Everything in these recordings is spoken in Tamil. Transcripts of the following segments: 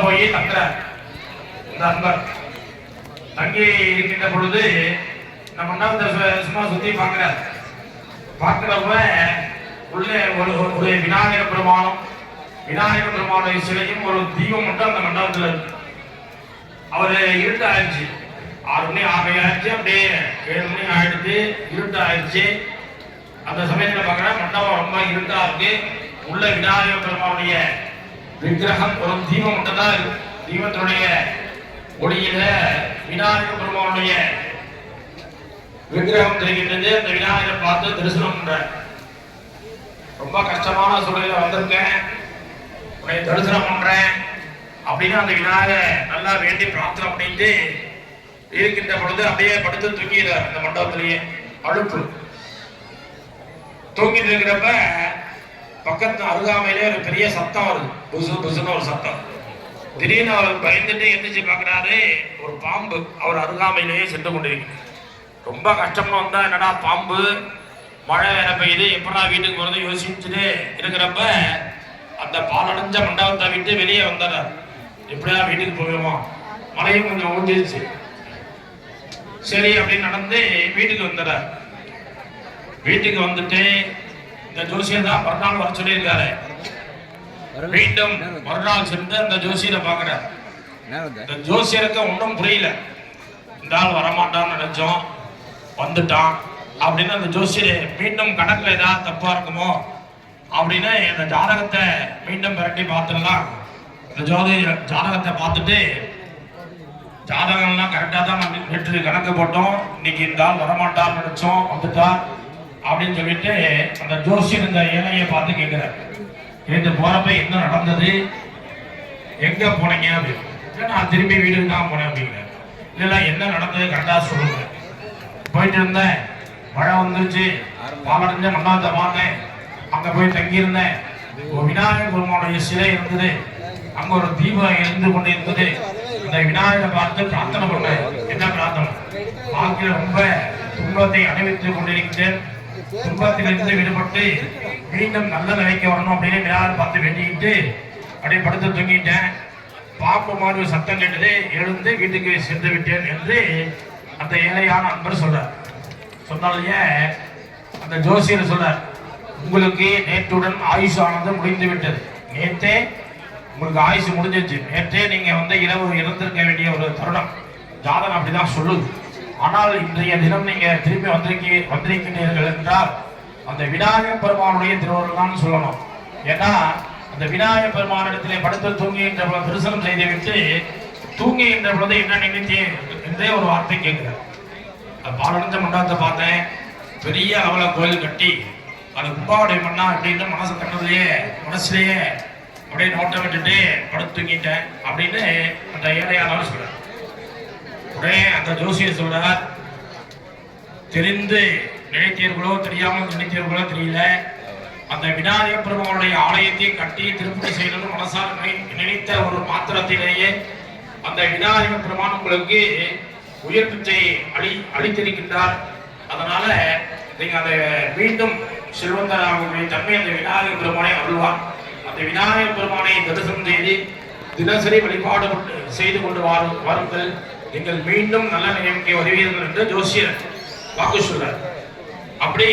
போய் தங்குறார். இந்த அன்பர் தங்கி இருக்கின்ற பொழுது இந்த மண்டபத்தை சும்மா சுத்தி பார்க்கிறார். பார்க்கிறப்ப உள்ளே ஒரு விநாயகர் பெருமானும் விநாயகர் பெருமானுடைய சிலையும் ஒரு தீபம் மட்டும் அந்த மண்டபத்தில் இருக்கு. அவரு இருட்டு ஆயிடுச்சு. 6 மணி 6:30 ஆயிடுச்சு. அப்படியே 7 மணி ஆயிடுச்சு. இருட்டு ஆயிடுச்சு. அந்த சமயத்தில் பார்க்குறேன் மண்டபம் ரொம்ப இருட்டா இருக்கு. உள்ள விநாயகர் பெருமானுடைய விக்கிரகம் ஒரு தீபம் மட்டும் தான் இருக்கு. தீபத்தினுடைய ஒளியில விநாயகர் பெருமானுடைய விக்கிரகம் தெரிகின்றது. அந்த விநாயகரை பார்த்து தரிசனம் பண்ற. ரொம்ப கஷ்டமான சூழலில் வந்திருக்கேன், உன்னை தரிசனம் பண்றேன் அப்படின்னு அந்த விநாயகரை நல்லா வேண்டி பிரார்த்தனை பண்ணிட்டு இருக்கின்ற பொழுது அப்படியே படுத்து தூங்கிடுறார். அந்த மண்டபத்திலேயே அழுப்பு தூங்கிட்டு இருக்கிறப்ப பக்கத்து அருகாமையிலே ஒரு பெரிய சத்தம் வருது. புசு புசுன்னு ஒரு சத்தம். திடீர்னு அவர் பயந்துட்டு எந்திரிச்சு பார்க்கிறாரு. ஒரு பாம்பு அவர் அருகாமையிலேயே சென்று கொண்டிருக்கு. ரொம்ப கஷ்டம்னு வந்தா என்னடா பாம்பு, மழை வேற பெய்யுது, எப்படா வீட்டுக்கு போறது யோசிச்சுட்டு இருக்கிறப்ப அந்த பாலடைஞ்ச மண்டபத்தை விட்டு வெளியே வந்தார். எப்படியா வீட்டுக்கு போயிடுமா, மழையும் கொஞ்சம் ஊஞ்சிருச்சு. சரி அப்படின்னு நடந்து வீட்டுக்கு வந்துடுறார். வீட்டுக்கு வந்துட்டு இந்த ஜோசியர் தான் மறுநாள் வர சொல்லியிருக்காரு. மீண்டும் மறுநாள் சென்று அந்த ஜோசியரை பார்க்கிறார். இந்த ஜோசியருக்கு ஒன்றும் புரியல. இந்த ஆள் வரமாட்டான்னு நினைச்சோம், வந்துட்டான் அப்படின்னு அந்த ஜோசியரை மீண்டும் கணக்குல ஏதாவது தப்பா இருக்குமோ அப்படின்னு இந்த ஜாதகத்தை மீண்டும் விரட்டி பார்த்துடலாம். இந்த ஜாதகத்தை பார்த்துட்டு ஜாதகம்லாம் கரெக்டாக தான் நேற்று கணக்கு போட்டோம், இன்னைக்கு இந்த ஆள் வரமாட்டான்னு நினைச்சோம், வந்துட்டார் அப்படின்னு சொல்லிட்டு அந்த ஜோசியர் இந்த ஏழையை பார்த்து கேட்கிறார். நேற்று போறப்ப என்ன நடந்தது, எங்க போனீங்க அப்படின்னு. நான் திரும்பி வீட்டுக்கு தான் போனேன் அப்படிங்கிறேன். இல்லை என்ன நடந்தது கரெக்டாக சொல்லுங்க. போயிட்டு இருந்தேன், மழை வந்துருச்சு, பாலடைஞ்ச மண்டபத்தை பார்த்தேன், அங்க போய் தங்கியிருந்தேன். ஒரு விநாயகர் பெருமானுடைய சிலை இருந்தது, அங்க ஒரு தீபம் எரிந்து கொண்டு இருந்தது. அந்த விநாயகரை பார்த்து பிரார்த்தனை பண்ணேன். என்ன பிரார்த்தனை, வாழ்க்கையில் ரொம்ப துன்பத்தை அனுபவித்துக் கொண்டிருக்கிறேன், துன்பத்திலிருந்து விடுபட்டு மீண்டும் நல்ல நிலைக்கு வரணும் அப்படின்னு விநாயகரை பார்த்து வேண்டிக்கிட்டு அப்படியே படுத்து தூங்கிட்டேன். பாம்பு மாதிரி ஒரு சத்தம் கேட்டது, எழுந்து வீட்டுக்கு சென்று விட்டேன் என்று அந்த ஏழையான அன்பர் சொல்றார். சொன்னாலேயே அந்த ஜோசியர் சொல்றார், உங்களுக்கு நேற்றுடன் ஆயுஷ் ஆனது முடிந்து விட்டது. நேற்றே உங்களுக்கு ஆயுசு முடிஞ்சிருச்சு. நேற்றே நீங்க இரவு இறந்திருக்க வேண்டிய ஒரு தருணம் ஜாதகம் அப்படிதான் சொல்லுது. ஆனால் இன்றைய தினம் நீங்க திரும்பி வந்திருக்கிறீர்கள் என்றால் அந்த விநாயகர் பெருமானுடைய திருவருள் தான் சொல்லணும். ஏன்னா அந்த விநாயகர் பெருமானிடத்திலே படுத்து தூங்குகின்ற பொழுது தரிசனம் செய்துவிட்டு தூங்குகின்ற பொழுது என்ன நினைத்தே என்றே ஒரு வார்த்தை கேட்கிறார். பாலடைஞ்ச மண்டபத்தை பார்த்தேன், பெரிய அளவில் கோயில் கட்டி அது கும்பாவடை பண்ணா அப்படின்னு மனசு மனசுலேயே அப்படியே நோட்டம் விட்டுட்டு படுத்து தூங்கிட்டேன் அப்படின்னு அந்த ஏழையானவர் சொல்றார். உடனே அந்த ஜோசியர் சொல்றார், தெரிந்து நினைத்தீர்களோ தெரியாமல் நினைத்தீர்களோ தெரியல, அந்த விநாயகர் பெருமானுடைய ஆலயத்தை கட்டி திருப்பதி செய்யணும்னு மனசால் நினைத்த ஒரு மாத்திரத்திலேயே அந்த விநாயகர் பெருமான் உங்களுக்கு உயர் பிச்சை அளித்திருக்கின்றார். அதனால நீங்க அதை மீண்டும் செல்வந்தராகக்கூடிய தன்மை அந்த விநாயகர் பெருமானை அருள்வார். அந்த விநாயகர் பெருமானை தரிசனம் செய்து தினசரி வழிபாடு செய்து கொண்டு வாருங்கள், நீங்கள் மீண்டும் நல்ல நிலைமைக்கு வருவீர்கள் என்று ஜோசியர் வாக்கு சொல்றார். அப்படி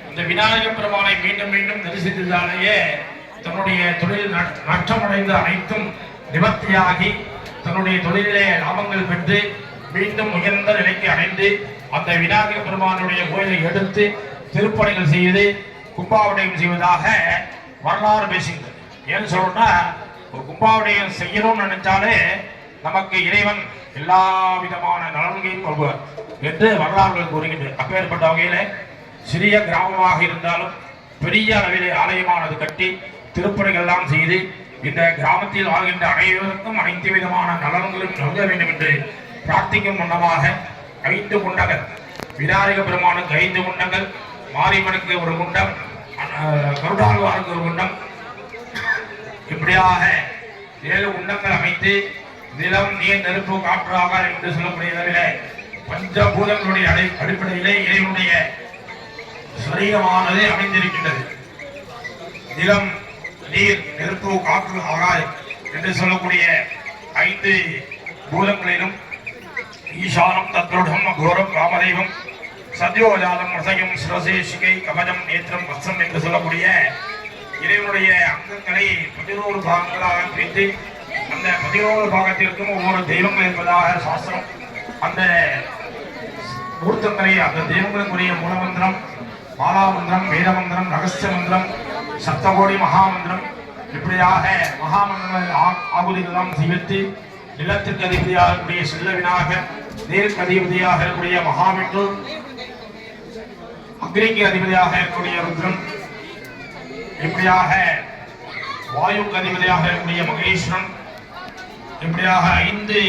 இந்த விநாயகர் பெருமானை மீண்டும் மீண்டும் தரிசித்ததாலேயே தன்னுடைய தொழில் நஷ்டமடைந்த அனைத்தும் நிவர்த்தியாகி தன்னுடைய தொழிலே லாபங்கள் பெற்று மீண்டும் உயர்ந்த நிலைக்கு அடைந்து அந்த விநாயகர் பெருமானுடைய கோயிலை எடுத்து திருப்பணிகள் செய்து கும்பாவடையம் செய்வதாக வரலாறு பேசுகிறது. ஏன்னு சொல்லணும்னா ஒரு கும்பாவடையம் செய்யணும்னு நினைச்சாலே நமக்கு இறைவன் எல்லா விதமான நலன்களையும் கொள்வார் என்று வரலாறுகள் கூறுகின்றது. அப்பேற்பட்ட வகையில சிறிய கிராமமாக இருந்தாலும் பெரிய அளவிலே ஆலயமானது கட்டி திருப்பணிகள்லாம் செய்து இந்த கிராமத்தில் வாழ்கின்ற அனைவருக்கும் அனைத்து விதமான நலன்களும் நல்க வேண்டும் என்று பிரார்த்திக்கும் முன்னமாக 5 குண்டங்கள், விநாயகர் பெருமானுக்கு 5 குண்டங்கள், மாரியம்மனுக்கு ஒரு குண்டம், கருடாழ்வாருக்கு ஒரு குண்டம், இப்படியாக 7 குண்டங்கள் அமைத்து நிலம், நீர், நெருப்பு, காற்று, ஆகாயம் என்று சொல்லக்கூடிய பஞ்சபூதங்களுடைய அடிப்படையிலே இறைவனுடைய சரீரமானது அமைந்திருக்கின்றது. நிலம், நீர், நெருப்பு, காற்று, ஆகாயம் என்று சொல்லக்கூடிய 5 பூதங்களிலும் ஈசானம் தத்ருடம் அகோரம் ராமதேவம் சத்யோஜாலம் ரசயம் சிரசேஷிகை கவஜம் நேத்திரம் வசம் என்று சொல்லக்கூடிய இறைவனுடைய அங்கங்களை 11 பாகங்களாக பிரித்து அந்த 11 பாகத்திற்கும் ஒவ்வொரு தெய்வங்கள் என்பதாக சாஸ்திரம் அந்த மூர்த்தங்களை அந்த தெய்வங்களுக்குரிய மூலமந்திரம் மாலாமந்திரம் வேதமந்திரம் ரகசிய மந்திரம் சப்தகோடி மகாமந்திரம் இப்படியாக மகாமந்திரங்கள் ஆகுதிகளெல்லாம் செய்வித்து நிலத்திற்கு அதிபதியாக இருக்கக்கூடிய சில்ல விநாயகர் நீருக்கு அதிபதியாக இருக்கக்கூடிய மகாவிஷ்ணு அக்னிக்கு அதிபதியாக இருக்கக்கூடிய ருத்ரன் இப்படியாக வாயுக்கு அதிபதியாக இருக்கக்கூடிய மகேஸ்வரன் இப்படியாக 5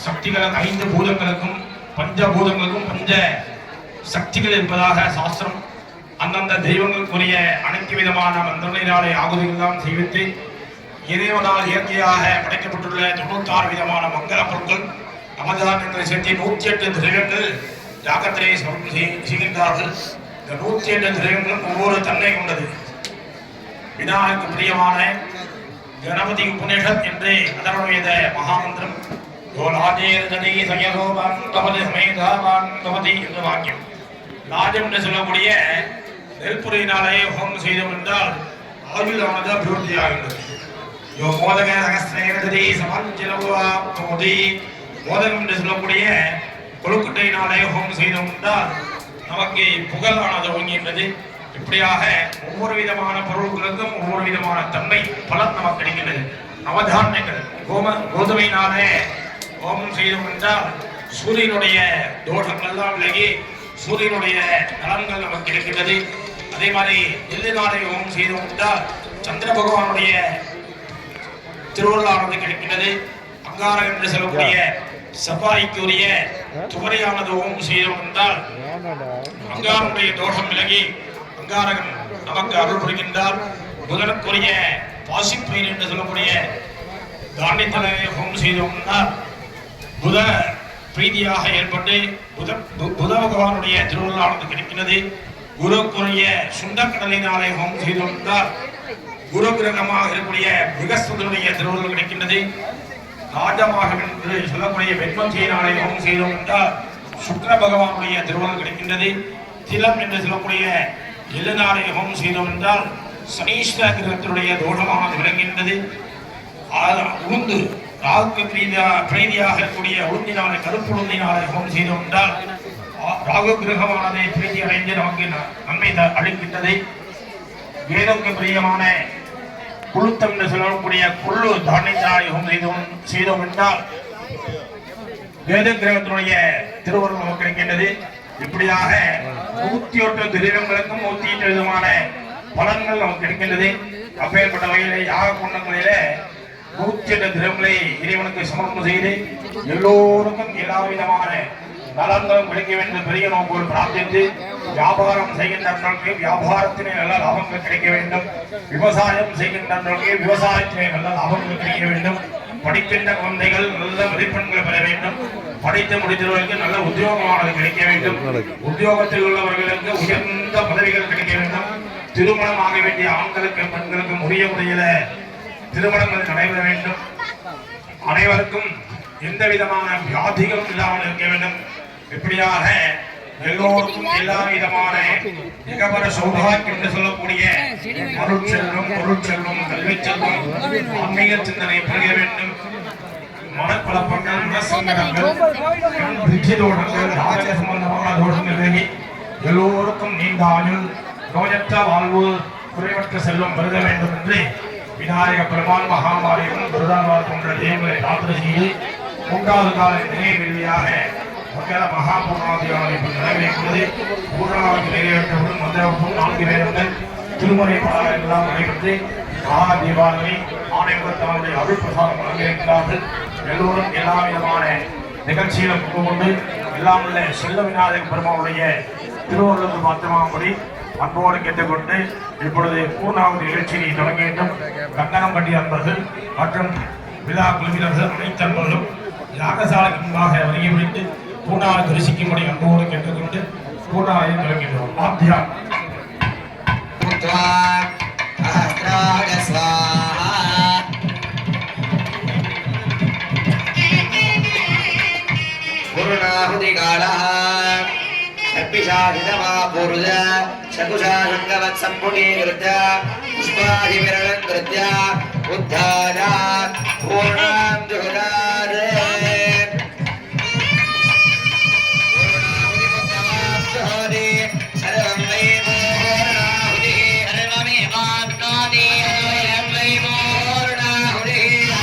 சக்திகளும் 5 பூதங்களுக்கும் பஞ்சபூதங்களுக்கும் பஞ்ச சக்திகள் என்பதாக சாஸ்திரம் அந்தந்த தெய்வங்களுக்குரிய அனைத்து விதமான மந்திரங்களினாலே ஆகுதிகளெல்லாம் செய்வித்து இறைவனால் இயற்கையாக படைக்கப்பட்டுள்ள 96 விதமான மங்கள பொருட்கள் நமதான் என்ற சேர்த்து 108 திரவியங்கள் யாகத்திலே செய்கின்றார்கள். இந்த 108 திரவியங்களும் ஒவ்வொரு தன்மை கொண்டது. விநாயகருக்கு பிரியமான கணபதி உபநிஷத் என்று அதனுடைய மகாமந்திரம் என்று வாக்கியம். ராஜம் என்று சொல்லக்கூடிய நெருப்புரையினாலே ஹோமம் செய்தோம் என்றால் ஆயுளானது அபிவிருத்தியாகின்றது. மோதகம் என்று சொல்லக்கூடிய கொழுக்கட்டையினாலே ஹோமம் செய்தோம் என்றால் நமக்கு புகழானது ஒழுங்கின்றது. இப்படியாக ஒவ்வொரு விதமான பொருட்களுக்கும் ஒவ்வொரு விதமான தன்மை பலன் நமக்கு கிடைக்கிறது. நவதானியங்கள் கோதுமையினாலே ஹோமம் செய்தோம் என்றால் சூரியனுடைய தோஷங்கள் எல்லாம் விலகி சூரியனுடைய நலன்கள் நமக்கு கிடைக்கிறது. அதே மாதிரி எல்லினாலே ஹோமம் செய்தோம் என்றால் சந்திர பகவானுடைய திருவள்ளானது கிடைக்கிறது. அங்காரகம் என்று சொல்லக்கூடிய செவ்வாய்க்குரிய துவரையானது ஹோமம் செய்தோம் என்றால் அங்காரனுடைய தோஷம் விலகி அங்காரகம் நமக்கு அருள் புரிகின்றார். புதனுக்குரிய பாசிப்பயிர் என்று சொல்லக்கூடிய தானியத்திலே ஹோமம் செய்தோம் என்றால் புத பிரீதியாக ஏற்பட்டு புத பகவானுடைய திருவள்ளானது கிடைக்கிறது. குருக்குரிய சுண்டக்கடலினாலே ஹோமம் செய்தோம் என்றால் குரு கிரகமாக இருக்கக்கூடிய மிகஸ்பதியுடைய திருவள்ளுவர் கிடைக்கின்றது. ராஜமாக என்று சொல்லக்கூடிய வெண்மஞ்சியினாலே ஹோமம் செய்தோம் என்றால் சுக்கிர பகவானுடைய திருவள்ளுவர் கிடைக்கின்றது. திலம் என்று சொல்லக்கூடிய எல்லினாலே ஹோமம் செய்தோம் என்றால் சனீஸ்வர கிரகத்தினுடைய தோஷமானது விளங்குகின்றது. உளுந்து ராகுக்கு பிரீதியாக இருக்கக்கூடிய உளுந்தினாலே கருப்பு உளுந்தினாலே ஹோமம் செய்தோம் என்றால் ராகு கிரகமானதை பிரீதி அடைந்து நமக்கு நன்மை அளிக்கின்றது. வேதவுக்கு பிரியமான குளுத்தம் என்று சொல்லக்கூடிய குள்ளு தானியத்தினாலே ஹோமம் செய்தோம் என்றால் வேத கிரகத்தினுடைய திருவருள் நமக்கு கிடைக்கின்றது. இப்படியாக 108 திரவியங்களுக்கும் 108 விதமான பலன்கள் நமக்கு கிடைக்கின்றது. அப்பேற்பட்ட வகையிலே யாக குண்டங்களிலே 108 திரவியங்களை இறைவனுக்கு சமர்ப்பணம் செய்து எல்லோருக்கும் எல்லா விதமான நலன்களும் கிடைக்க வேண்டும் பெரிய நோக்கோடு பிரார்த்தித்து வியாபாரம் செய்கின்றவர்களுக்கு வியாபாரத்திலே நல்ல லாபங்கள் கிடைக்க வேண்டும். விவசாயம் செய்கின்றவர்களுக்கு விவசாயத்திலே நல்ல லாபங்கள் கிடைக்க வேண்டும். படிக்கின்ற குழந்தைகள் நல்ல மதிப்பெண்களை பெற வேண்டும். படித்து முடித்தவர்களுக்கு நல்ல உத்தியோகமானது கிடைக்க வேண்டும். உத்தியோகத்தில் உள்ளவர்களுக்கு உயர்ந்த பதவிகள் கிடைக்க வேண்டும். திருமணம் ஆக வேண்டிய ஆண்களுக்கும் பெண்களுக்கும் உரிய முறையில திருமணங்கள் நடைபெற வேண்டும். அனைவருக்கும் எந்த விதமான வியாதிகளும் இல்லாமல் இருக்க வேண்டும். இப்படியாக எல்லோருக்கும் எல்லா விதமான மிகப்பெற சௌபாகியம் என்று சொல்லக்கூடிய அருட்செல்வம் பொருட்செல்வம் கல்வி செல்வம் ஆன்மீக சிந்தனை பெருக வேண்டும். மனக்குழப்பங்கள் மனசங்கடங்கள் தோஷங்கள் ராஜ சம்பந்தமான தோஷங்கள் விலகி எல்லோருக்கும் நீண்ட ஆயுள் நோயற்ற வாழ்வு குறைவற்ற செல்வம் பெருக வேண்டும் என்று விநாயக பெருமான் மகாமாரியம் துர்தான்வார் போன்ற தெய்வங்களை பிரார்த்தனை செய்து 3வது கால நினைவியாக மங்கள மகாபூர்ணாதியான நிறைவேற்றுவது பூர்ணாவது நிறைவேற்றப்படும் மந்திரப்பும் 4 வேதங்கள் திருமறை பாடல்கள் எல்லாம் நடைபெற்று மகா தீபாவளி ஆணையத்தவருடைய அருள் பிரசாதம் வழங்கியிருக்கிறார்கள். எல்லோரும் எல்லா விதமான நிகழ்ச்சியிலும் கொண்டு எல்லாம் உள்ள செல்ல விநாயக பெருமானுடைய திருவள்ளுவர் மாற்றமாகும்படி அன்போடு கேட்டுக்கொண்டு இப்பொழுது 3வது நிகழ்ச்சியை தொடங்க வேண்டும். கங்கணம் கட்டிய அன்பர்கள் மற்றும் விழா குழுவினர்கள் அனைத்து அன்பர்களும் யாகசாலைக்கு முன்பாக வருகை முடித்து 3வது தரிசிக்கும்படி அன்போடு கேட்டுக்கொண்டு 3வது தொடங்குகிறோம். ஆத்தியா पूर्णाहुतिकालः सर्पिशाहितमापूर्ज शकुशाशङ्गवत्सम्पुटीकृत्य पुष्पादिविरलङ्कृत्य उद्धाय पूर्णां जुहुदाद पूर्णाहुतिमुत्तमाब्जुहोति सर्वं वै पूर्णाहुतिः सर्वमेवाप्नोति सर्वं वै पूर्णाहुतिः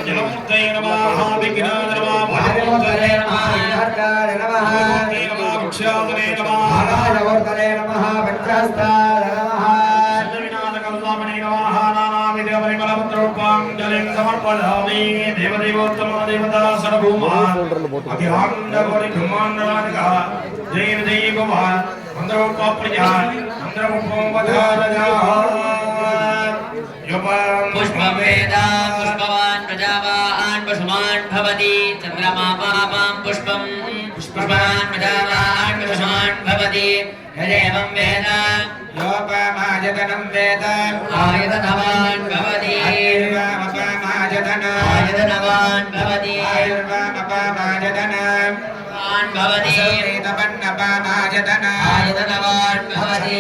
जलमूर्तये नमः विघ्नाय नमः आदिमूर्तये नमः विघ्नार्काय नमः वृक्षासने नमः आगायमूर्तये नमः वज्रहस्ताय नमः सज्जविनाथकल्पामणे नमः नानाविधपरिमलपत्रोपाञ्जलिं समर्पयामि देवदेवोत्तमा देवता सर्वभूमा अखिलाण्डकोटि ब्रह्माण्डनायकः जय जय भगवान् मन्त्रोपप्रिया मन्त्रमुपवधारजः पुष्पवेदा पुष्पवान् प्रजावान् पशुमान् भवति चन्द्रमा पापां पुष्पं पुष्पवान् प्रजावान् पशुमान् भवति यदेवं वेद योपमायतनं वेद आयतनवान् भवति आयतनवान् भवति आयुर्वामपमायतनं भवति तपन्नपमायतनं आयतनवान् भवति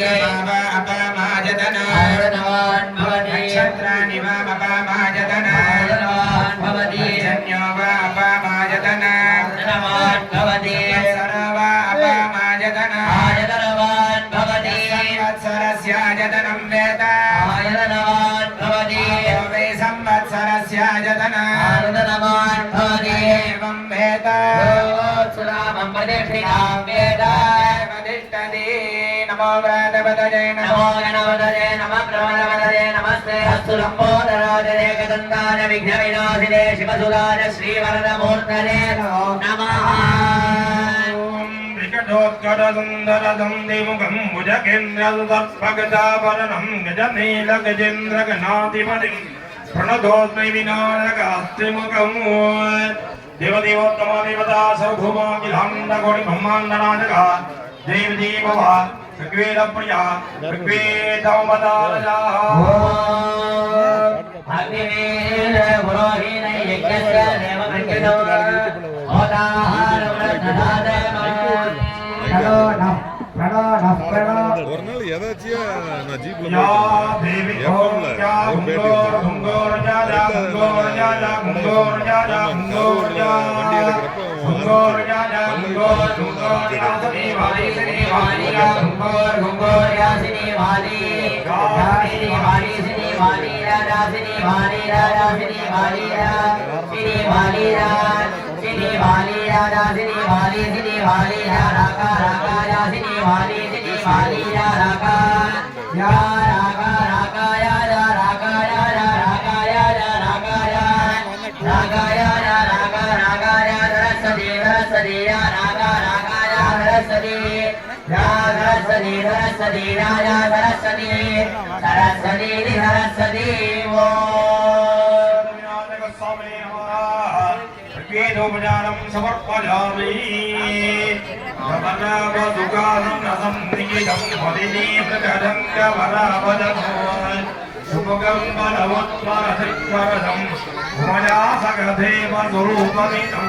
अपमायतनं आयतनवान् भवति नक्षत्राणि वामपमायतनं आयतनवान् भवति जन्यो वापमायतनं आयतनवान् भवति सर्वा अपमायतनं आयतनवान् भवति संवत्सरस्यायतनं वेद आयतनवान् भवति वै संवत्सरस्यायतनं आयतनवान् भवति एवं वेद सुरामं प्रतिष्ठितां वेद वदिष्ठति नमो व्रतपतये नमो गणपतये नमः प्रमदपतये नमस्ते अस्तु लम्बोदराय एकदन्ताय विघ्नविनाशिने शिवसुराय श्रीवरदमूर्तये नमः विकटोत्कटसुन्दरदं देवमुखं भुजगेन्द्रदत्पगजाभरणं गजनीलगजेन्द्रगणाधिपतिं प्रणतोऽस्मै विनायकास्त्रिमुखम् देवदेवोत्तमा देवता सर्वभौमाखिलाण्डकोटि ब्रह्माण्डनायकः देव देवः ऋग्वेदप्रिया ऋग्वेदमवतारजः अग्निवीर पुरोहितै यज्ञस्य देवमृत्युतो ஒரு நாள் எதாச்சியா நான் ஜீப்ல या देवी ओम या गुंगोर गुंगोर या या गुंगोर या या गुंगोर या या गुंगोर या गुंगोर या या गुंगोर गुंगोर या सनी वाली या गुंगोर गुंगोर या सिनी वाली सिनी वाली सिनी वाली राजा सिनी वाली राजा सिनी वाली सिनी वाली सिनी वाली राजा सिनी वाली राका राका या सिनी वाली या राका या राका राका या राका या राका या राका या राका या राका राका या सरस्वती सरस्वती या राका राका या सरस्वती सरस्वती सरस्वती राजा सरस्वती सरस्वती सरस्वती वो वेदोपचारं समर्पयामि नमनावसुगानं रसं निगितं हरिणी प्रकटङ्गवरावदनो सुमुखं बलवत्परधिक्वरदं उमया सकलदेव स्वरूपमितं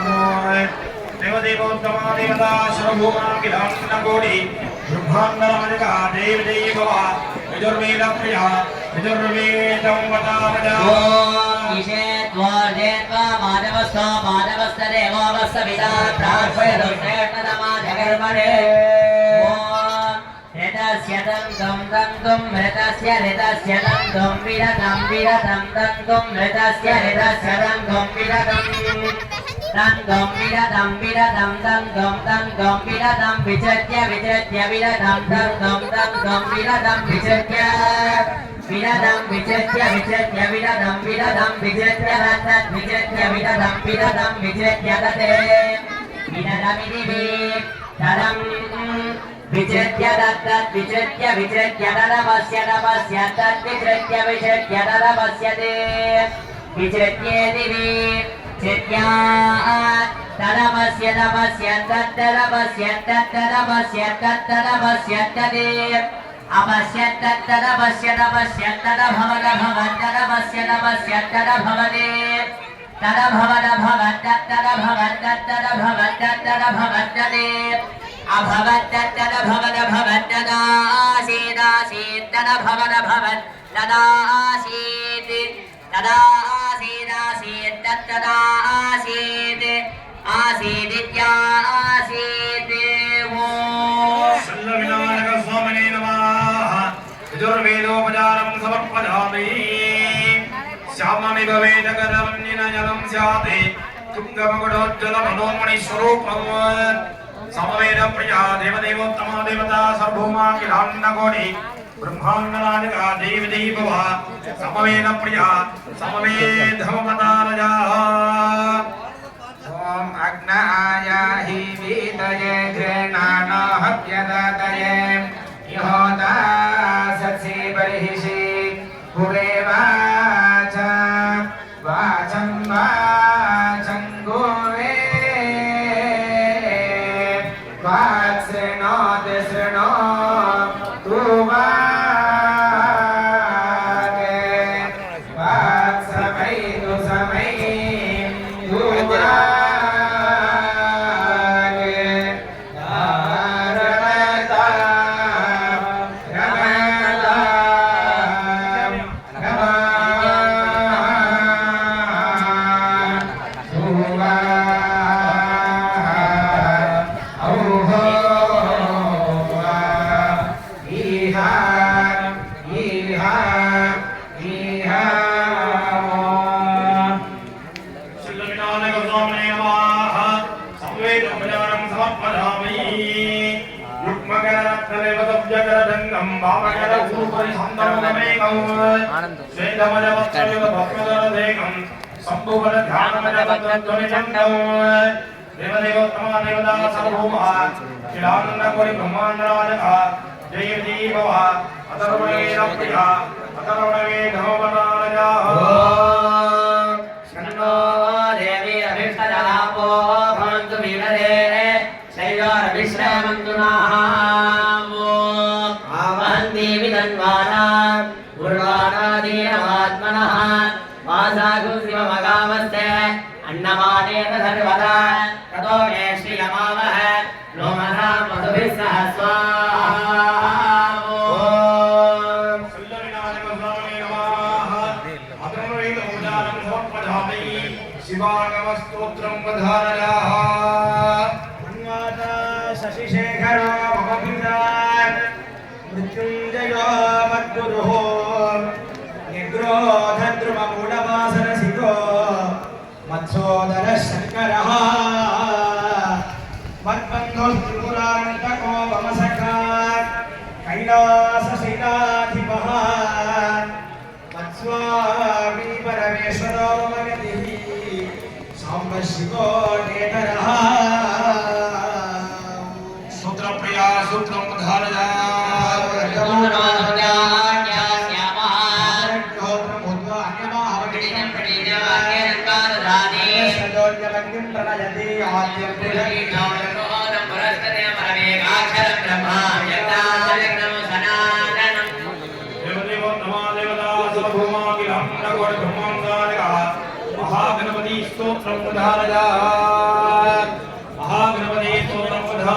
देवदेवोत्तमा देवता सर्वभौमाखिलाण्डकोटि ब्रह्माण्डनायका देव देवः यजुर्वेदप्रिया यजुर्वेदं वदामजा ईशेत्वा माधवस्व माधवस्तदेवोऽवस्य पिता प्रार्थयतु श्रेष्ठतमा जगर्मणे ऋतस्य तन्तुं तन्तुं ऋतस्य तन्तुं विरतं विरतं तन्तुं ऋतस्य तन्तुं विरतं तन्तुं विरतं विरतं तन्तुं तन्तुं विरतं विचर्य विचर्य विरतं तन्तुं तन्तुं विरतं विचर्य विरदं विचर्य विचर्य विरदं विरदं विचर्य तत् विचर्य विरदं विरदं विचर्य तते विरदमिति तदं विचर्य तत् विचर्य विचर्य तदवस्य तपस्य तत् विचर्य विचर्य तदवस्यते विचर्येति चित्या तदवस्य तपस्य तत्तदवस्य तत्तदवस्य तत्तदवस्य तते अवश्यत्तदवश्य तपश्य तदभवद भवत्तदवश्य तपस्य तदभवदे तदभवद भवत्तदभवत्तदभवत्तदभवत्तदभवत्तदे अभवत्तदभवद भवत्तदासीदासीत् तदभवद भवत्तदासीत् तदासीदासीत् तत्तदासीत् आसीदित्यासीत् विनायक स्वामिने नमः यजुर्वेदोपचारं समर्पयामि श्याममिव वेदकरं जलं स्याते तुङ्गमगुणोज्ज्वलमनोन्मणि स्वरूपं समवेद प्रिया देवदेवोत्तमा देवता सर्वभौमा किलाण्डकोटि ब्रह्माण्डनायका देवी देववा समवेद प्रिया समवेधमवतारया ॐ अग्नायाहि वीतये घृणानो हव्यदातये यहोता सत्सि बर्हिषि भुवे वाचं गुवे वात्सृणोति शृणो तु वात्समै तु समै तु अन्नमानेन सर्वदा ततो मे श्रियमावह लोमनां मधुभिः सह स्वाहा शिवागमस्तोत्रं वधारयाः शशिशेखरो मम पिता मृत्युञ्जयो मद्गुरुः निग्रोधद्रुममूलवासरसितो मत्सोदर शङ्करः मद्बन्धुस्त्रिपुरान्तको मम सखा कैलासशिलाधिपः मत्स्वामी परमेश्वरो मम गतिः साम्ब शिवो नेतरः सूत्रप्रिया सूत्रं धारया महागणपति स्तोत्रं धारया महागणपति स्तोत्रं धारया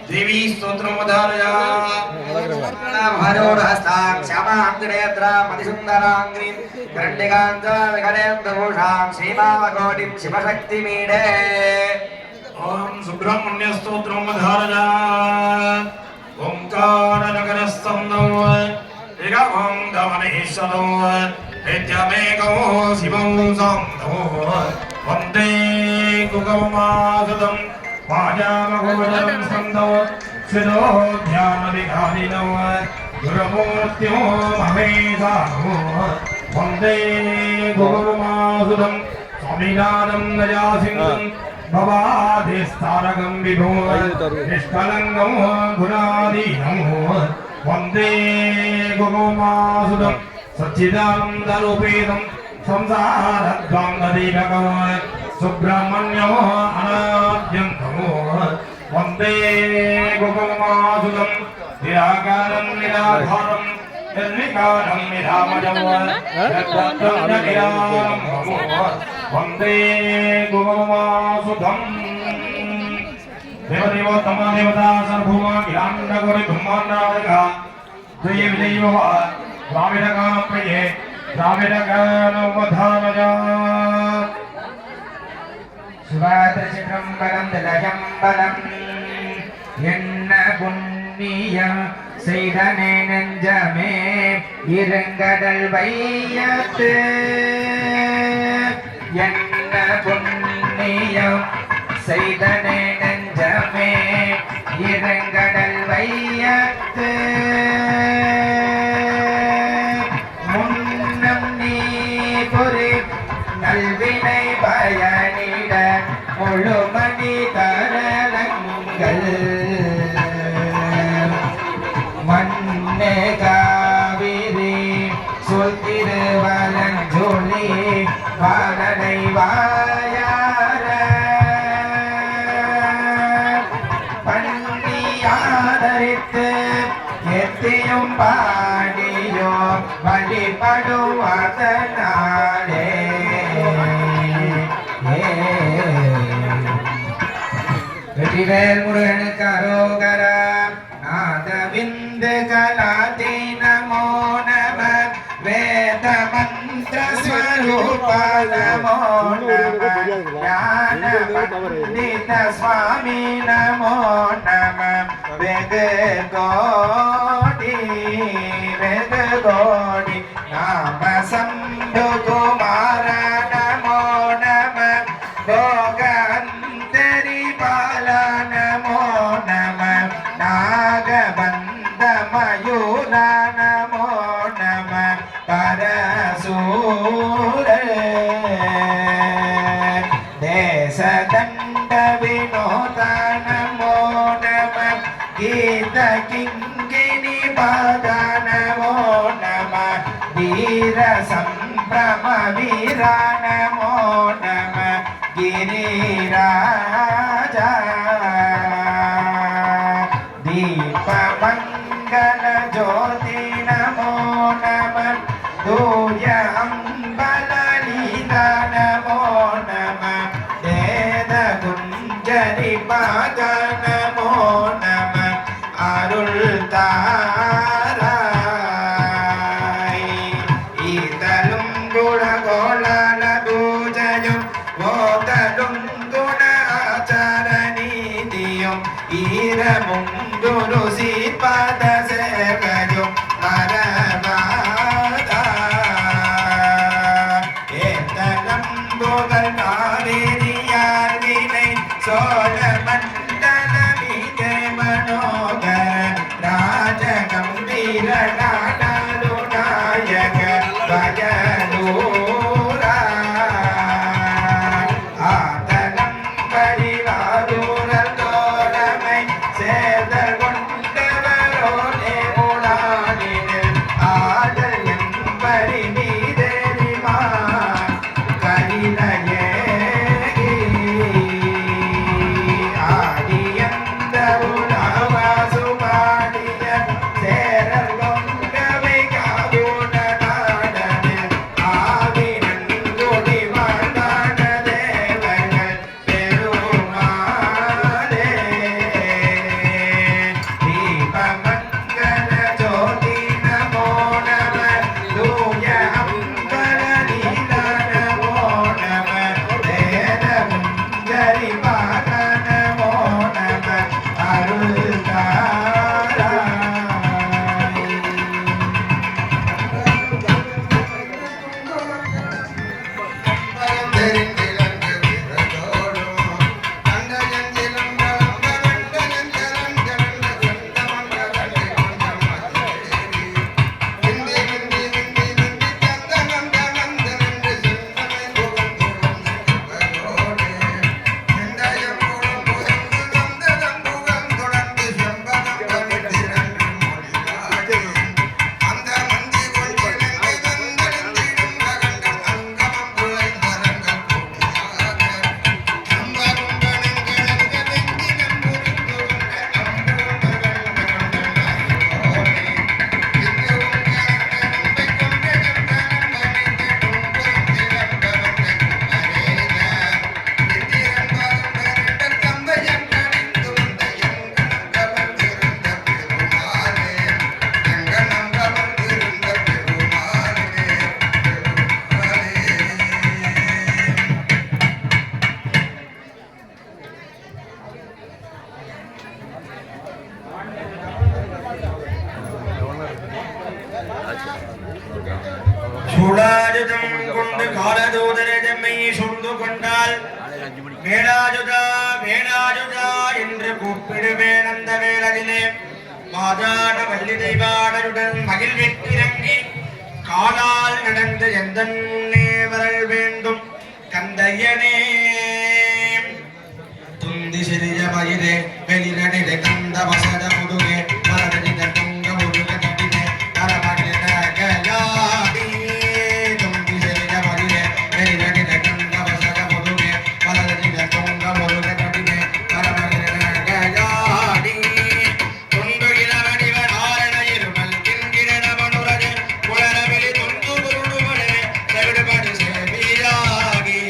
देवी स्तोत्रं धारया हरोरहस्तां श्यामाङ्गनेत्रां मतिसुन्दराङ्गीं गण्डिकाञ्च विकलेन्दुभूषां श्रीमावकोटिं शिवशक्तिमीडे ओम सुब्रह्मण्य स्तोत्रं धारया ओंकारनगरस्तंदं एकं दमनेश्वरं नित्यमेकं शिवं संतो वन्दे कुकमासुतं वाजामघोषं स्कन्दं शिरोध्यानविधानिनं गुरुमूर्त्यो महेशानो वन्दे कुकमासुतं स्वामिनाथं नयासिंहं भवादिस्तारकं विभो निष्कलङ्कं गुणाधीनं वन्दे गोमासुतं सच्चिदानन्दरूपेतं संसारद्वन्द्वदीपकं सुब्रह्मण्यो अनाद्यन्तं वन्दे गुगुमासुदं निराकारं निराधारं निर्विकारं निरामयं यद्दत्तं निरालं वन्दे गुगुमासुदं देवदेवोत्तमा देवता सर्वभौमा गिराण्डगौरी ब्रह्माण्डनायका जय विजय भव द्राविडगानप्रिये द्राविडगानवधानया சிவாதிருச்சிரம் பலம் திலகம் பலம் என்ன புண்ணியம் செய்தனே நெஞ்சமே இருங்கடல் வையத்து என்ன புண்ணியம் செய்தனே நெஞ்சமே இருங்கடல் வையத்து முன்னம் நீ பொறி நல்வினை பயனிட முழுமணி தரங்கள் மண்ணே காவிரி சொல் திருவலஞ்சொலி பாலனை வாயார பண்ணியாதரித்து எத்தியும் பாடியோ வழிபடுவதனாலே வெற்றிவேல் முருகனுக்கு அரோகரா நாதவிந்து கலாதி நமோ நம வேத மந்திர ஸ்வரூப நமோ நம ஞான பண்டித சுவாமி நமோ நம வெகு கோடி நாம சம்பு குமார நமோ நம போகந்தரி பால நமோ நம நாகபந்த மயூர நமோ நம பரசூர தேசதண்ட வினோத நமோ நம கீத கிங்கினி பாத நமோ நம வீர சம்பிரம வீர நமோ நம गिरिराजा दीप मंगल ज्योति नमो नमः दूय अंबल लीला नमो नमः वेद गुंजरि पाद नमो नमः अरुள் தாராய் ஈதலும் குணகோளன பூஜையும் ஓதலும் குண ஆச்சார நீதியும் ஈரமும் குரு சீபாத சேவையும் மரபாதா ஏத்தலம் புகழ் நாரியார் வினை சோழ மண்டல மீதே மனோகர் ராஜ கம்பீர நாடாளுநாயக பஜலூரா ஆதலம் பரிவாரூரல் தோழமை சேர்தல் கொண்டவரோனே உலாடினில் ஆடல் என்பரி மீதேறிமா கலிலையே ஆடியந்த உலாவாசு பாடிய சேரல் கொண்ட சூடாஜுதம் கொண்டு காலதூதர ஜம்மை சுண்டு கொண்டால் வேளாஜுதா வேளாஜுதா என்று கூப்பிடுவேன் அந்த வேளையிலே மாதாட வள்ளி தெய்வாடருடன் மகிழ்வித்திறங்கி காலால் நடந்து எந்த முன்னே வரல் வேண்டும் கந்தையனே துந்தி சிறிய மயிலே வெளிநடிலே கந்த வசத முதுகே மரதடித தொங்க முருக கட்டிலே தரமகிழ கயாடி துந்தி சிறிய மயிலே வெளிநடிலே கந்த வசத முதுகே மரதடித தொங்க முருக கட்டிலே தரமகிழ கயாடி தொண்டு இளவடிவன் ஆரண இருமல் கிண்கிரண மனுரஜே குளரவெளி தொண்டு குருடுமனே செவிடுபடு சேவியாகி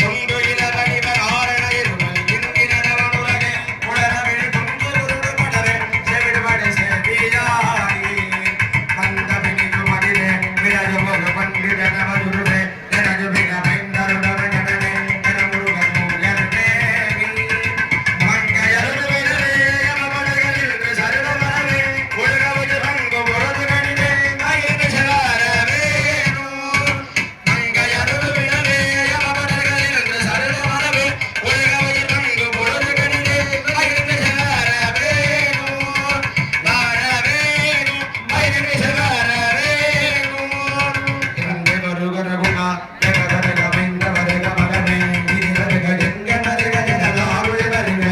தொண்டு இளவடிவன் ஆரண இருமல் கிண்கிரண மனுரஜே குளரவெளி தொண்டு குருடுமனே செவிடுபடு சேவியாகி மந்த பிணிகு மதிலே விரஜு ஒரு பண்டிதன மதுருவே எனது மிக மைந்தருடன ஜனனே என முருகன் முருகனே மங்கையருடு விரவே யமபடகளில் சருவமரவே உலகவது பங்கு பொருது கணிதே மயிறு சகாரவேனு மங்கையருடு விரவே யமபடகளில் சருவமரவே உலகவது பங்கு பொருது கணிதே மயிறு சகாரவேனு வாரவேனு மயிறு சகாரவேனு எங்கே வருகர குணா ஜெகதர கமைந்த வரக மகனே கிரிவரக ஜெங்கனரக ஜனதாருளி வருக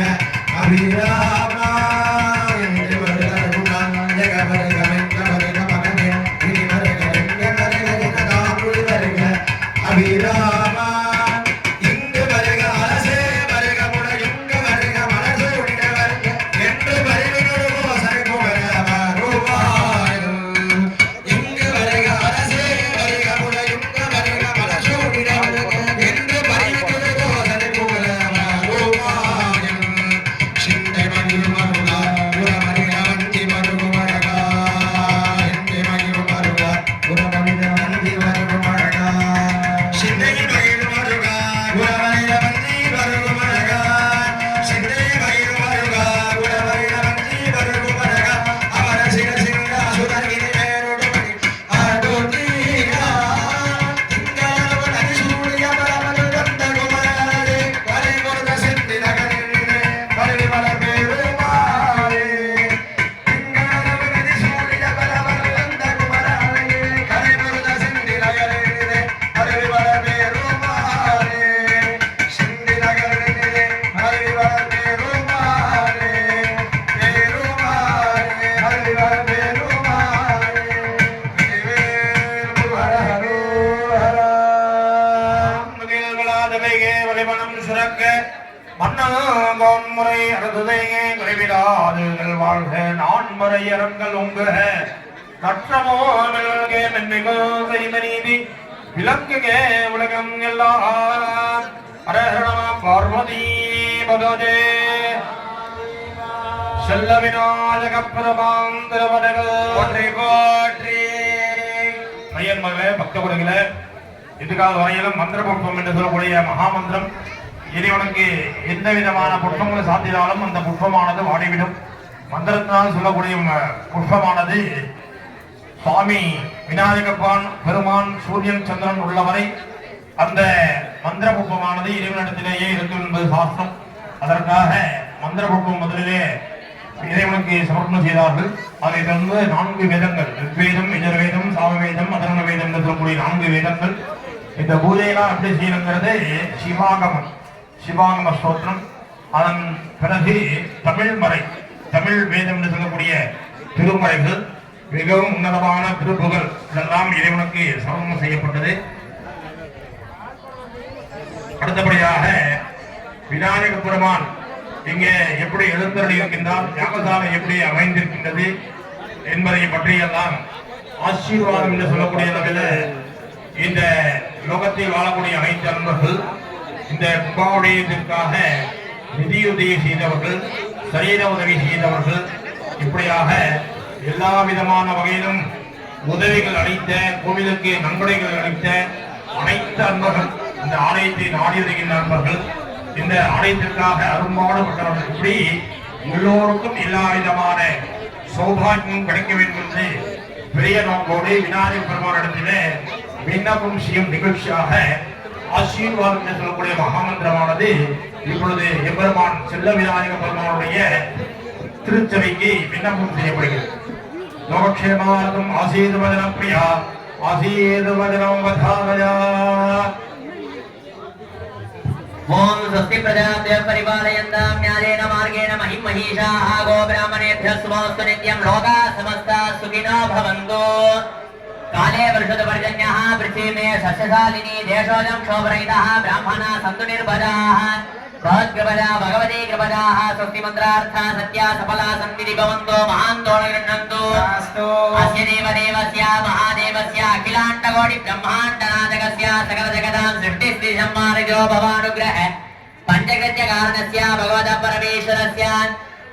அபிராமா எங்கே வருகர குணா ஜெகதர கமைந்த வரக மகனே கிரிவரக ஜெங்கனரக ஜனதாருளி வருக அபிராமா இங்கு வருக அரசே வருக முடையுங்க வருக மனசு உடைய வருக என்று வருவினொரு கோசர் குமர வருவாய் இங்கு வருக அரசே வருக முடையுங்க வருக மனசு உடைய வருக என்று வருவினொரு கோசர் குமர வருவாய் சிந்தை மகிழ் மருகா குரமணிட வந்தி மருகு மரகா சிந்தை மகிழ் மருகா குரமணிட வந்தி மருகு மரகா சிந்தை மகிழ் மருகா குரமணிட வந்தி மருகு மரகா சிந்தை மகிழ் மருகா குரமணிட வந்தி மருகு மரகா அவர சிர சிங்க சுதர்கிரி மேருடு மணி ஆடோதீகா திங்களவ நதி சூழிய பரமது வந்த குமரனே கரை கொடுத்த சிந்தி நகரிலே கரை மலர் பெருமாளே திங்களவ நதி சூழிய பரமது வந்த குமரனே கரை கொடுத்த சிந்தி நகரிலே கரை மலர் பெருமாளே சிந்தி நகரிலே கரை மலர் பெருமாளே பெருமாளே கரை மலர் பெருமாளே வேல் முருகரோ ஹரா முதல் வளாதவையே வழிபணம் சுரக்க மன்னகோன் முறை அறுதுதையே குறைவிடாதுகள் வாழ்க நான்முறை அரங்கள் உங்குக நற்றமோ மெல்கே மென்மிகு செய்மநீதி விளக்குக உலகம் எல்லாம் அரஹரண பார்வதி பகதே செல்ல விநாயக பிரபாம் திருவடகள் போற்றி போற்றி ஐயன் மகளே பக்த குடிகளே இதுக்காக வரையிலும் மந்திர புஷ்பம் என்று சொல்லக்கூடிய மகாமந்திரம் இறைவனுக்கு எந்த விதமான புஷ்பங்களை சாத்தினாலும் அந்த புஷ்பமானது வாடிவிடும். மந்திரத்தினால் சொல்லக்கூடிய புஷ்பமானது சுவாமி விநாயகப்பான் பெருமான் சூரியன் சந்திரன் உள்ளவரை அந்த மந்திர புஷ்பமானது இறைவனிடத்திலேயே இருக்கும் என்பது சாஸ்திரம். அதற்காக மந்திர புஷ்பம் முதலிலே இறைவனுக்கு சமர்ப்பணம் செய்தார்கள். அதை தொடர்ந்து 4 வேதங்கள் ரிக்வேதம் யஜுர்வேதம் சாமவேதம் அதர்வண வேதம் என்று சொல்லக்கூடிய 4 வேதங்கள். இந்த பூஜையெல்லாம் எப்படி செய்யணுங்கிறது சிவாகம ஸ்தோத்திரம். அதன் பிறகு தமிழ் வேதம் என்று சொல்லக்கூடிய திருமறைகள், மிகவும் உன்னதமான திருப்புகள் இதெல்லாம் இறைவனுக்கு சமர்ப்பணம் செய்யப்பட்டது. அடுத்தபடியாக விநாயக பெருமான் இங்கே எப்படி எழுந்தருளி இருக்கின்றார், யாகசாலை எப்படி அமைந்திருக்கின்றது என்பதை பற்றியெல்லாம் ஆசீர்வாதம் என்று சொல்லக்கூடிய அளவில் இந்த லோகத்தில் வாழக்கூடிய அனைத்து அன்பர்கள் இந்த கும்பாவுடையத்திற்காக நிதியுதவி செய்தவர்கள், சரீர உதவி செய்தவர்கள், இப்படியாக எல்லா விதமான வகையிலும் உதவிகள் அளித்த, கோவிலுக்கு நன்கொடைகள் அளித்த அனைத்து அன்பர்கள், இந்த ஆலயத்தை நாடி வருகின்ற அன்பர்கள், இந்த ஆலயத்திற்காக அரும்பாடுபட்டவர்கள், இப்படி எல்லோருக்கும் எல்லா விதமான சௌபாகியம் கிடைக்க வேண்டும் என்று பெரிய நோக்கோடு விநாயகர் பெருமானிடத்திலே விண்ணப்பம் செய்யும் நிகழ்ச்சியாக ஆசீர்வாதம் என்று சொல்லக்கூடிய மகாமந்திரமானது இப்பொழுது எம்பெருமான் செல்ல விநாயக பெருமானுடைய திருச்சபைக்கு விண்ணப்பம் செய்யப்படுகிறது. லோகக்ஷேமார்த்தம் ஆசீர்வதன பிரியா ஆசீர்வதனம் வதாரயா. ओम स्वस्ति प्रजाभ्यः परिपालयन्तां न्यायेन मार्गेण महिं महिषाः गो ब्राह्मणेभ्यः शुभमस्तु नित्यं लोकाः समस्ताः सुखिनो भवन्तु। काले वर्षतु पर्जन्यः पृथिवी सस्यशालिनी देशोऽयं क्षोभरहितः ब्राह्मणाः सन्तु निर्भयाः भगवद्कृपया भगवती कृपयाः स्वस्ति मन्त्रार्थाः सत्या सफला सन्ति भवन्तो महान्तो गृह्णन्तु। अस्य देवदेवस्य महादेवस्य अखिलाण्डकोटि ब्रह्माण्डनाथकस्य सकलजगतां सृष्टिस्थितिसंहारजो भवानुग्रह पञ्चकृत्य कारणस्य भगवतः परमेश्वरस्य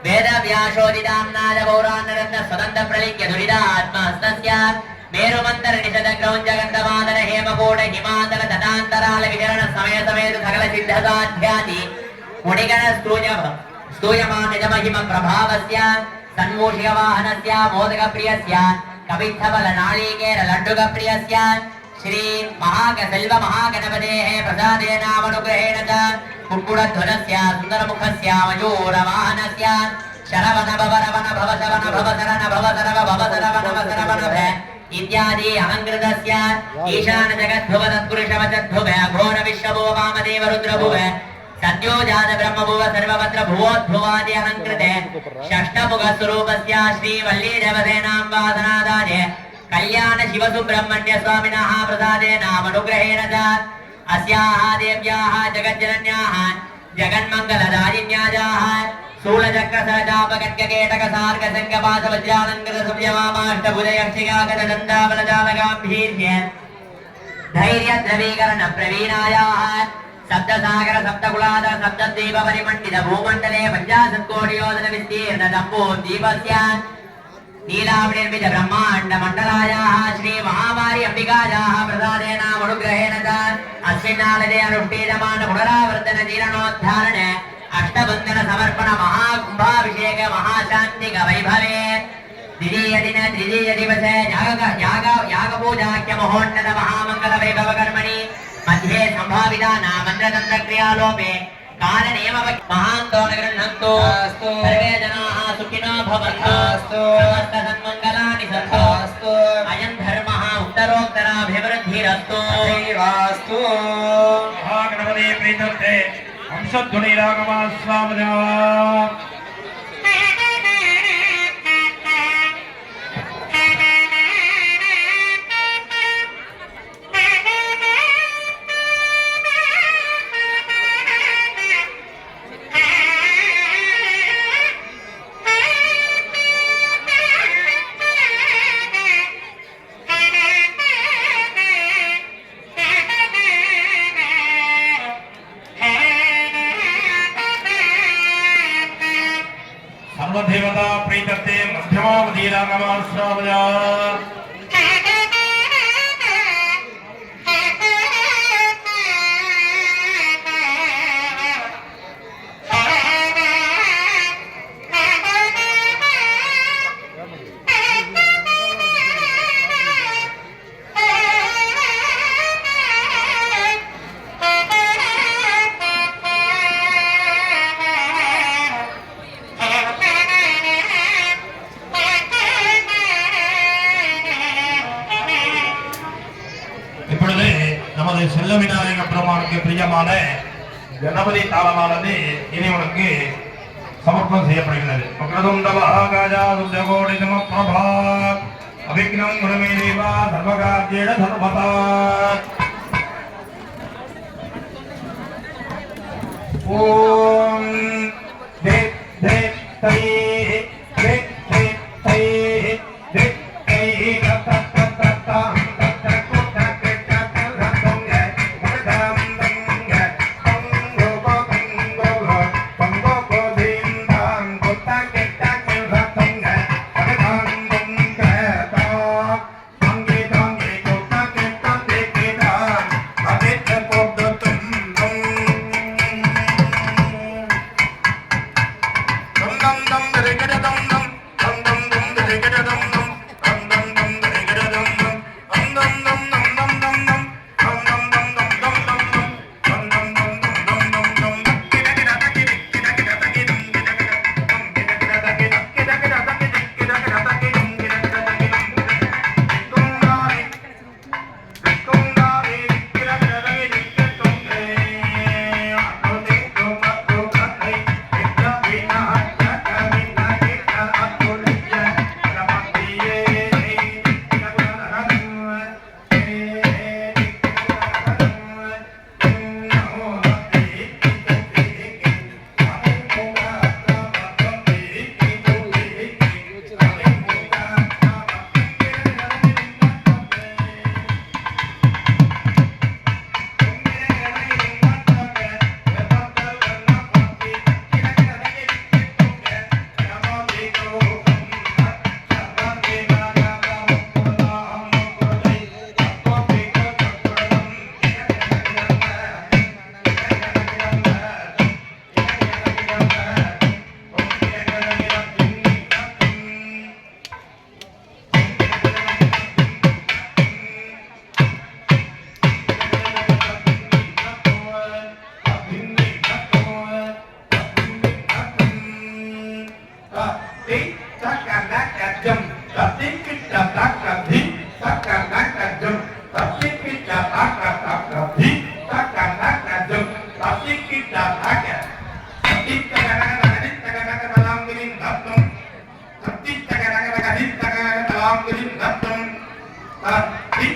वेदव्यासोदिताम्नाय पौराणरत्न स्वतन्त्र प्रलिख्य दुरितात्महस्तस्य मेरुमन्तर निषद क्रौञ्जगन्धमादन हेमकूट हिमाचल तटान्तराल विचरण समय समेत सकल सिद्धसाध्यादि मुनिगण स्तूयमान निजमहिम प्रभावस्य सन्मूषिक वाहनस्य मोदक प्रियस्य कवित्थबल नाळिकेर लड्डुक प्रियस्य श्री महाकसेल्व महागणपतेः प्रसादेन अनुग्रहेण च कुक्कुटध्वजस्य सुन्दरमुखस्य मयूर वाहनस्य शरवण भवरवण भवशवण भवशरण भवसरव भवसरवण भवसरवण इत्यादि अलंकृतस्य ईशान जगद्भुव तत्पुरुषवचद्भुव घोर विश्वभुव वामदेव रुद्रभुव सद्योजात ब्रह्मभुव सर्वभद्र भुवोद्भुवादि अलंकृते षष्ठमुख स्वरूपस्य श्री वल्ली देवसेनां वादनादाय कल्याण शिव सुब्रह्मण्य स्वामिनः प्रसादेन अनुग्रहेण च अस्याः देव्याः जगज्जनन्याः जगन्मङ्गलदायिन्याजाः शूलचक्रसहजापकट्यकेटकसार्गसङ्गपादवज्रालङ्कृतसुव्यवामाष्टभुजयक्षिकागतदन्ताबलजालगाम्भीर्य धैर्यद्रवीकरण प्रवीणायाः सप्तसागर सप्तकुलादर सप्तद्वीप परिमण्डित भूमण्डले 50 कोटियोजन विस्तीर्ण जम्बूद्वीपस्य नीलावनिर्मित ब्रह्माण्ड मण्डलायाः श्री महामारी अंबिकायाः प्रसादेन अनुग्रहेण च अस्मिन्नालये अनुष्ठीयमान पुनरावर्तन जीर्णोद्धारण अष्टबंधन समर्पण महाकुंभाभिषेक महाशांतिक वैभवे द्वितीय दिन तृतीय दिवसे याग पूजाख्य महोन्नत महामंगल वैभव कर्मणि मध्ये संभाविता नामन्त्रतन्त्र क्रियालोपे कारणेव महान्तो गृह्णन्तु सर्वे जनाः सुखिनो भवन्तु समस्त सन्मङ्गलानि सन्तु अयं धर्मः उत्तरोत्तराभिवृद्धिरस्तु वास्तु महागणपति प्रीतर्थे हंसध्वनि रागमास्वामया सर्वदेवता प्रीतर्थे मध्यमावधि रागमास्वामया செல்ல விநாயக பெருமானுக்கு பிரியமான கணபதி தாளமானது இறைவனுக்கு சமர்ப்பணம் செய்யப்படுகிறது. அபிக்னம் குருமே தேவா சர்வகார்யேண சர்வதா. ஓம் தேவ் தேவ் தை தேவ் தேவ் தை தேவ் தை தத்த தத்த Dum dum dum தத்திக்கிட்ட தக்கதி தக்க நக்கஜம் தத்திக்கிட்ட தக்க தக்கதி தக்க நக்கஜம் தத்திக்கிட்ட தக்க தத்திக்கிட்ட தகதகதகதகதலாம் கிரின் தத்தம் தத்திக்கிட்ட தகதகதகதகதலாம் கிரின் தத்தம் தத்தி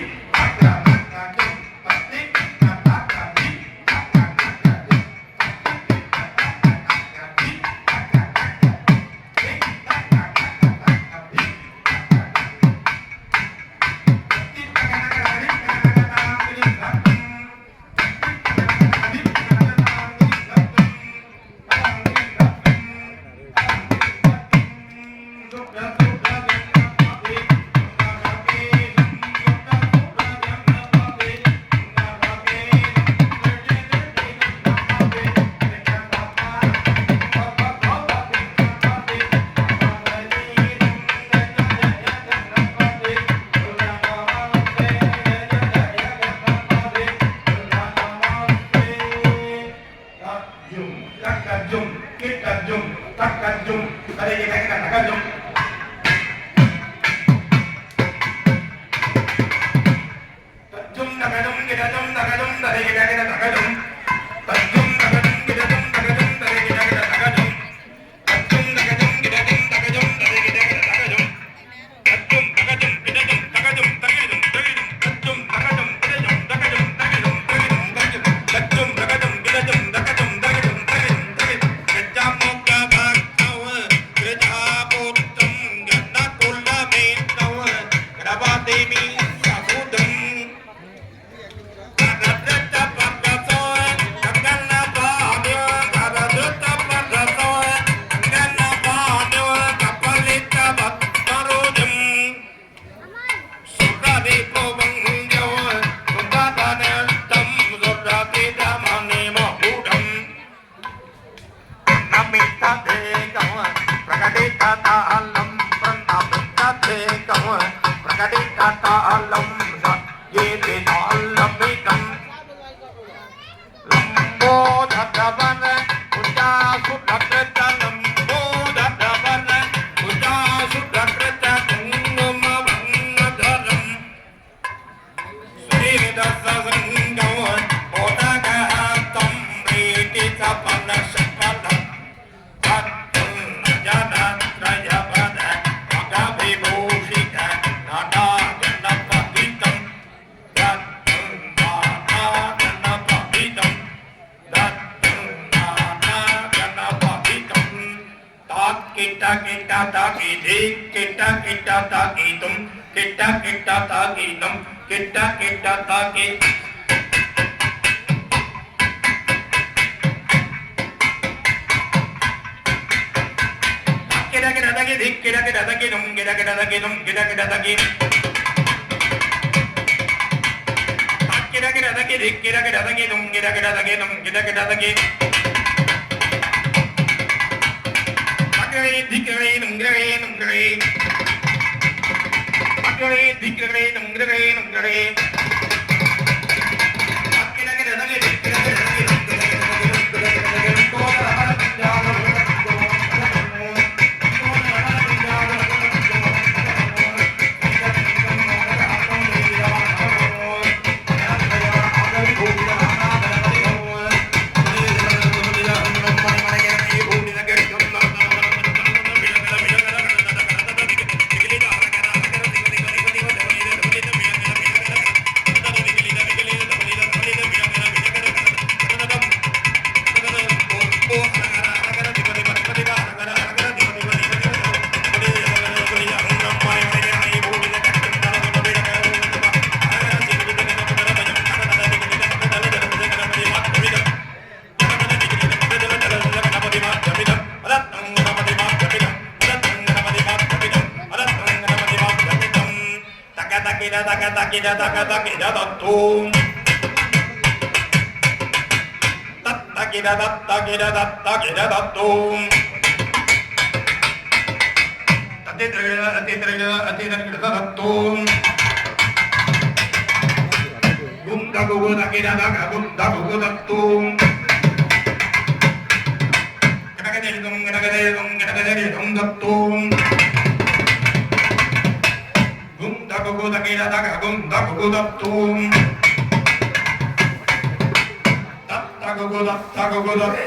தகுகுதகிட தககும் தகுகுதத்தும்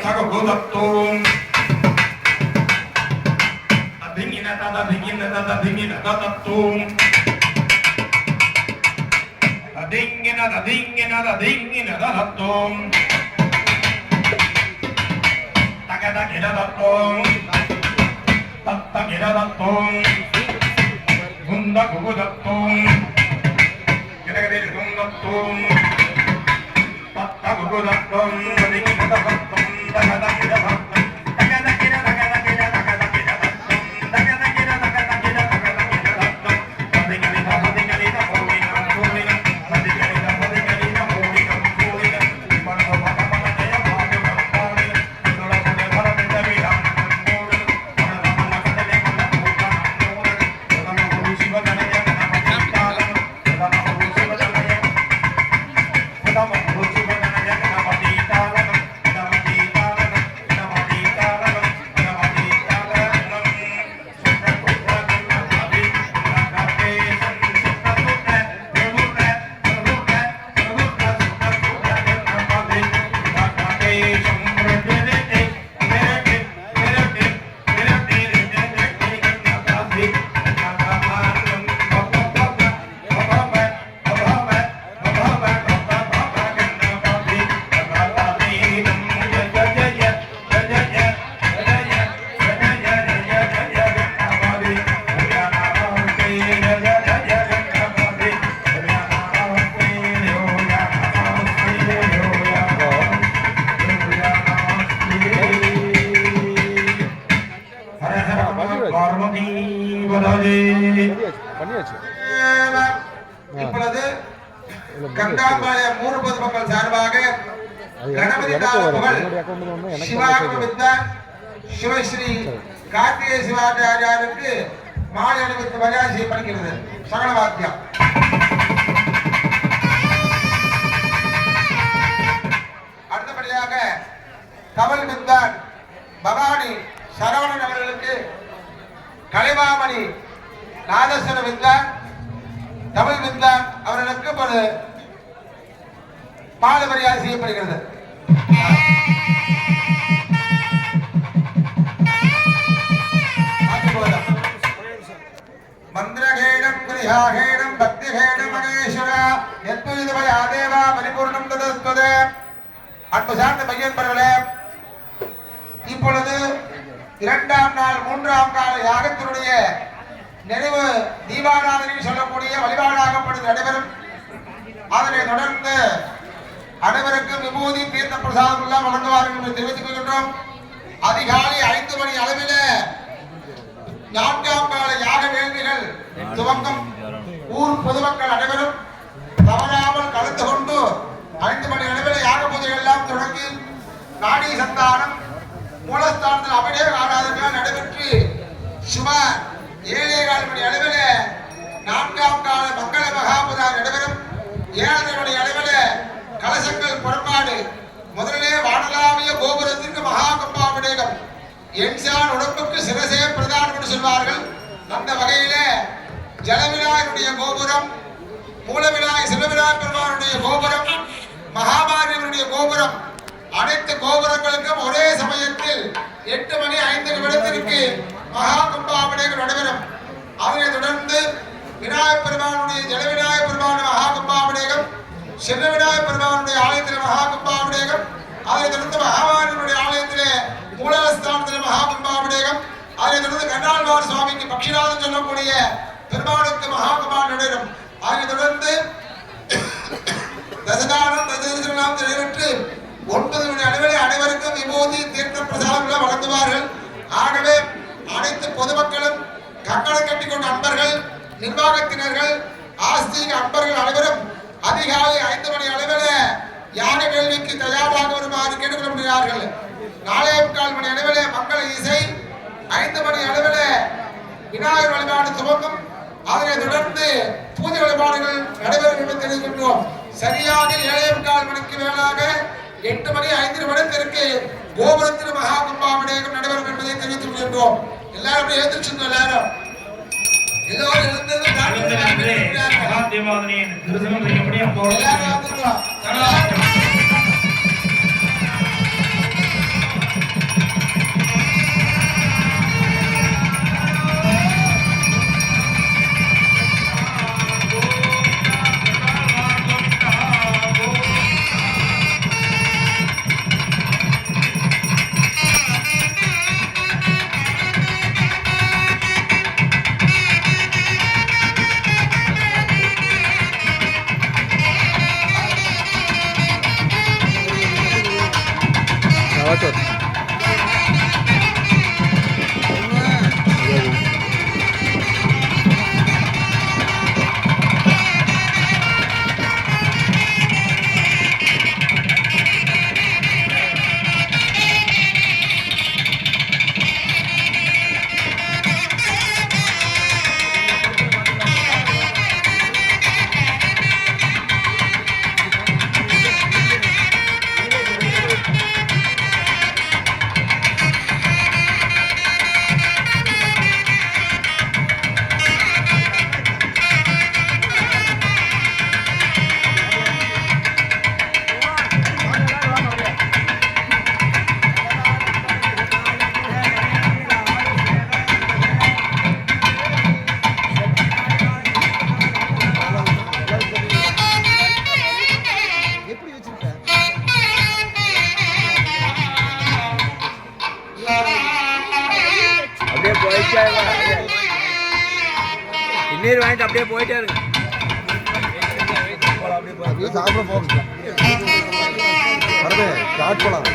தகுகுதத்தும் அதிங்கின ததத்தும் அதிங்கின ததத்தும் தகதகிடதத்தும் தத்தகிடதத்தும் குந்த குகுதத்தும் கிடகதில் குந்தத்தும் தத்த குகுதத்தும் அதிங்கினதத்தும் தகதகிடதத்தும் இப்பொழுது கண்டாம்பாளையம் 3 பொதுமக்கள் சார்பாக கணபதி தாளப்புகள் சிவாகமவித்தான் சிவஸ்ரீ கார்த்திகை சிவாச்சாரியாருக்கு மாலை அணிவித்து மரியாதை செய்யப்படுகிறது. சகல வாத்தியம். அடுத்தபடியாக கமல் வித்தான் பவானி சரவணன் அவர்களுக்கு கலைமாமணி நாதஸ்வர வித்தான் தமிழ் வித்தான் அவர்களுக்கு ஒரு மாலை மரியாதை செய்யப்படுகிறது. மந்திரகேடம் கிரியாகேடம் பக்திகேடம் மகேஸ்வர எத்விதமய ஆதேவா பரிபூர்ணம் ததஸ்துதே. அன்பு சார்ந்த பையன்பர்களே, இப்பொழுது 2ஆம் நாள் 3ஆம் கால யாகத்தினுடைய நினைவு தீபாராதனை சொல்லக்கூடிய வழிபாடாகப்படுவது நடைபெறும். அதனை தொடர்ந்து அனைவருக்கும் விபூதி தீர்த்த பிரசாதம் எல்லாம் வழங்குவார்கள் என்று தெரிவித்துக் கொள்கின்றோம். அதிகாலை 5 மணி அளவில் 4ஆம் கால யாக வேள்விகள் துவக்கம். ஊர் பொதுமக்கள் அனைவரும் தவறாமல் கலந்து கொண்டு 5 மணி அளவில் யாக பூஜைகள் எல்லாம் தொடங்கி நாடி சந்தானம் மூலஸ்தானத்தில் அபிஷேக ஆராதனைகள் நடைபெற்று சுமார் 7:15 மணி அளவில் 4ஆம் கால மங்கள மகாபுரா நடைபெறும். 7:30 மணி அளவில் கலசங்கள் புறப்பாடு. முதலிலே வானலாவிய கோபுரத்திற்கு மகா கும்பாபிஷேகம். என்சான் உடம்புக்கு சிரசே பிரதானம் என்று சொல்வார்கள். அந்த வகையிலே ஜலவிநாயகனுடைய கோபுரம், மூலவிநாயக சிவவிநாயக பெருமானுடைய கோபுரம், மகாபாரதியுடைய கோபுரம், அனைத்து கோபுரங்களுக்கும் ஒரே சமயத்தில் 8 மணி 5 நிமிடத்திற்கு மகா கும்பாபிஷேகம் நடைபெறும். அதனைத் தொடர்ந்து விநாயகப் பெருமானுடைய ஜலவிநாயக பெருமான மகா கும்பாபிஷேகம், சின்ன விநாயகப் பெருமானுடைய ஆலயத்திலே மகா கும்பாபிஷேகம், அதனைத் தொடர்ந்து மகாபாரதியுடைய ஆலயத்திலே மூலஸ்தானத்திலே மகா கும்பாபிஷேகம், அதனைத் தொடர்ந்து கண்ணாழ்வார் சுவாமிக்கு பக்ஷிநாதன் சொல்லக்கூடிய பெருமானுக்கு மகா கும்பாபிஷேகம் நடைபெறும். அதனைத் தொடர்ந்து தசதானம் தசதரிசனம் நிறைவேற்று 9 மணி அளவில் அனைவருக்கும் விபூதி தீர்த்த பிரசாதங்களை வழங்குவார்கள். ஆகவே அனைத்து பொதுமக்களும் கங்கணம் கட்டிக்கொண்ட அன்பர்கள், நிர்வாகத்தினர்கள், ஆஸ்திக அன்பர்கள் அனைவரும் அதிகாலை 5 மணி அளவில் யாக வேள்விக்கு தயாராக வருமாறு கேட்டுக்கொள்ளப்படுகிறார்கள். 4:15 மணி அளவில் மங்கள இசை, 5 மணி அளவில் விநாயகர் வழிபாடு துவங்கும். அதனைத் தொடர்ந்து பூஜை வழிபாடுகள் நடைபெறும் என்று தெரிவிக்கின்றோம். சரியாக 7:15 மணிக்கு மேலாக 8 மணி 5 நிமிடத்திற்கு கோபுரத்தில் மகா கும்பாபிஷேகம் நடைபெறும் என்பதை தெரிவித்துக் கொள்கின்றோம். எல்லாரும் எழுந்திருச்சுங்க. எல்லாரும் எல்லோரும் எழுந்தது திருவாதிரையை தரிசனம் செய்யப்படி அப்போது அப்படியே போயிட்டே இன்னொரு வாங்கிட்டு அப்படியே போயிட்டே இருக்கு அப்படியே சாப்பிட போகணும் வரவே ஸ்டார்ட் போலாம்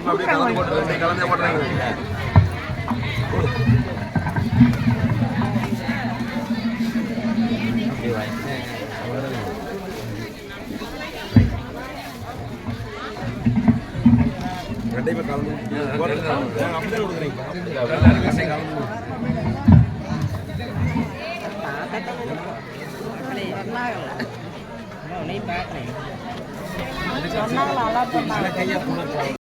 டீம் அப்படியே கலந்து போட்டு கலந்தே போடுறாங்க. ரெண்டையுமே கலந்து அப்படியே கொடுக்குறீங்க. சொன்னாங்களா அலர்ட் பண்ணாங்க.